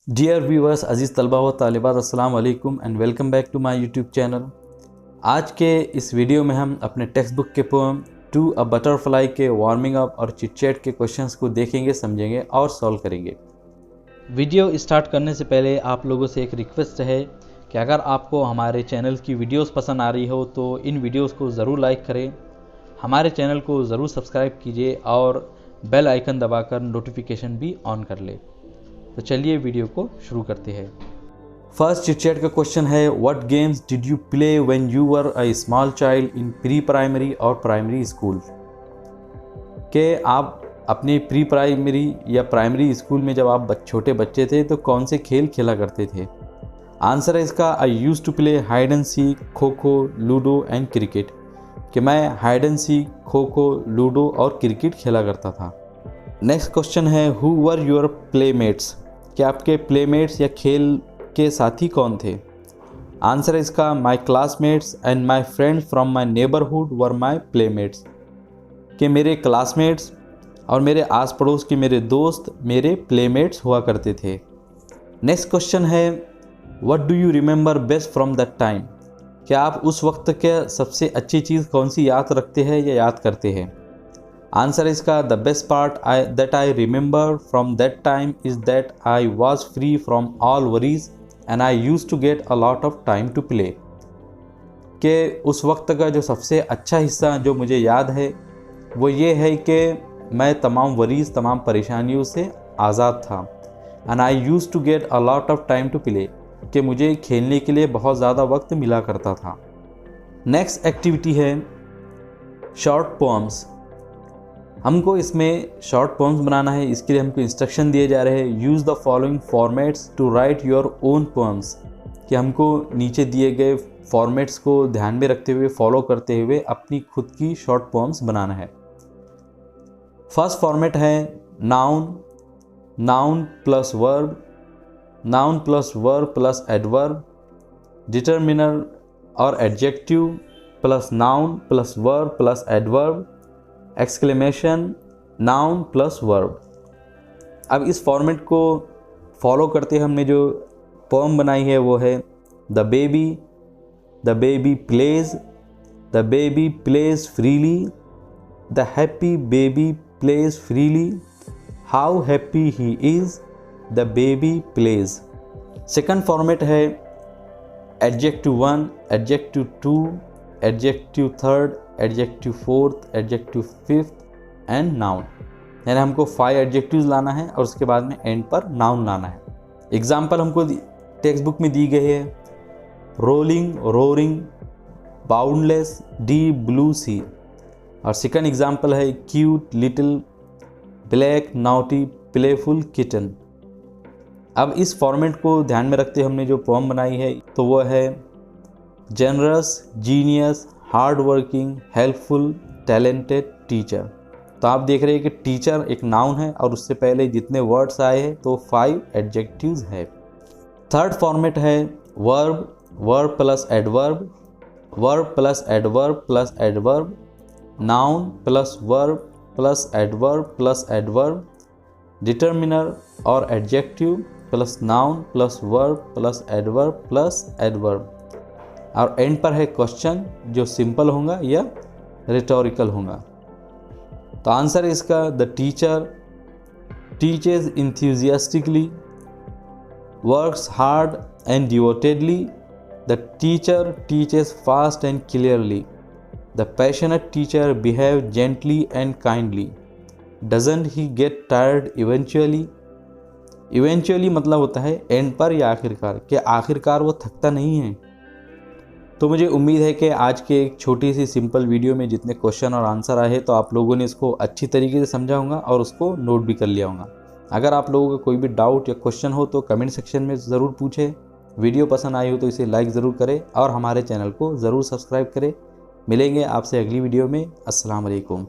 Dear viewers, अजीज़ तलबा व तालिबात, अस्सलाम वालेकुम and welcome back to my YouTube channel. आज के इस वीडियो में हम अपने टेक्स्ट बुक के पोएम टू अ बटरफ्लाई के वार्मिंग अप और चिट-चैट के क्वेश्चंस को देखेंगे, समझेंगे और सॉल्व करेंगे। वीडियो स्टार्ट करने से पहले आप लोगों से एक रिक्वेस्ट है कि अगर आपको हमारे चैनल की वीडियोस पसंद आ रही हो तो इन वीडियोस को ज़रूर लाइक करें, हमारे चैनल को ज़रूर सब्सक्राइब कीजिए और बेल आइकन दबाकर नोटिफिकेशन भी ऑन कर ले। तो चलिए वीडियो को शुरू करते हैं। फर्स्ट चिट-चैट का क्वेश्चन है, what games did you play when you were a small child in pre primary और प्राइमरी स्कूल? के आप अपने प्री प्राइमरी या प्राइमरी स्कूल में जब आप छोटे बच्चे थे तो कौन से खेल खेला करते थे? आंसर है इसका, I use to play hide and seek, kho kho, ludo and cricket. कि मैं hide and seek, kho kho, ludo और क्रिकेट खेला करता था। नेक्स्ट क्वेश्चन है, हु वर योर प्लेमेट्स? कि आपके प्लेमेट्स या खेल के साथी कौन थे? आंसर है इसका, my classmates and my friends from my neighbourhood were my playmates. कि मेरे क्लासमेट्स और मेरे आस पड़ोस के मेरे दोस्त मेरे प्लेमेट्स हुआ करते थे। नेक्स्ट क्वेश्चन है, what do you remember best from that time? क्या आप उस वक्त के सबसे अच्छी चीज़ कौन सी याद रखते हैं या याद करते हैं? आंसर इसका, the best part that I remember from that time is that I was free from all worries and I use to get a lot of time to play. कि उस वक्त का जो सबसे अच्छा हिस्सा जो मुझे याद है वो ये है कि मैं तमाम वरीज, तमाम परेशानियों से आज़ाद था। And I use to get a lot of time to play, कि मुझे खेलने के लिए बहुत ज़्यादा वक्त मिला करता था। नेक्स्ट एक्टिविटी है शॉर्ट पोम्स। हमको इसमें शॉर्ट पोम्स बनाना है। इसके लिए हमको इंस्ट्रक्शन दिए जा रहे हैं, use the following formats to write your own poems. कि हमको नीचे दिए गए फॉर्मेट्स को ध्यान में रखते हुए, फॉलो करते हुए अपनी खुद की शॉर्ट पोम्स बनाना है। फर्स्ट फॉर्मेट है noun, noun plus verb, noun plus verb plus adverb, determiner और adjective plus noun plus verb plus adverb, exclamation, noun plus verb. अब इस फॉर्मेट को फॉलो करते हमने जो पोएम बनाई है वो है, the baby plays, the baby plays freely, the happy baby plays freely, how happy he is, the baby plays. Second format है adjective 1, adjective 2, adjective 3, adjective 4, adjective 5 and noun. यानी हमको 5 एडजेक्टिव्स लाना है और उसके बाद में एंड पर नाउन लाना है। एग्जाम्पल हमको टेक्स्ट बुक में दी गई है, rolling, roaring, boundless, deep blue sea. और सेकंड एग्जाम्पल है cute, little, black, naughty, playful kitten. अब इस फॉर्मेट को ध्यान में रखते हमने जो पोएम बनाई है तो वो है generous, genius, hard working, helpful, talented, teacher. तो आप देख रहे हैं कि टीचर एक नाउन है और उससे पहले जितने वर्ड्स आए हैं तो 5 एडजेक्टिव्स है। थर्ड फॉर्मेट है verb, verb plus adverb, verb plus adverb plus adverb, noun plus verb plus adverb plus adverb, determiner और adjective plus noun plus verb plus adverb plus adverb. और एंड पर है question जो simple होगा या rhetorical होगा। तो आंसर है इसका, the teacher teaches enthusiastically, works hard and devotedly, the teacher teaches fast and clearly, the passionate teacher behave gently and kindly, doesn't he get tired eventually. Eventually मतलब होता है एंड पर या आखिरकार, कि आखिरकार वो थकता नहीं है। तो मुझे उम्मीद है कि आज के एक छोटी सी सिंपल वीडियो में जितने क्वेश्चन और आंसर आए हैं तो आप लोगों ने इसको अच्छी तरीके से समझा होगा और उसको नोट भी कर लिया होगा। अगर आप लोगों का कोई भी डाउट या क्वेश्चन हो तो कमेंट सेक्शन में ज़रूर पूछें। वीडियो पसंद आई हो तो इसे लाइक ज़रूर करें और हमारे चैनल को ज़रूर सब्सक्राइब करें। मिलेंगे आपसे अगली वीडियो में। अस्सलाम वालेकुम।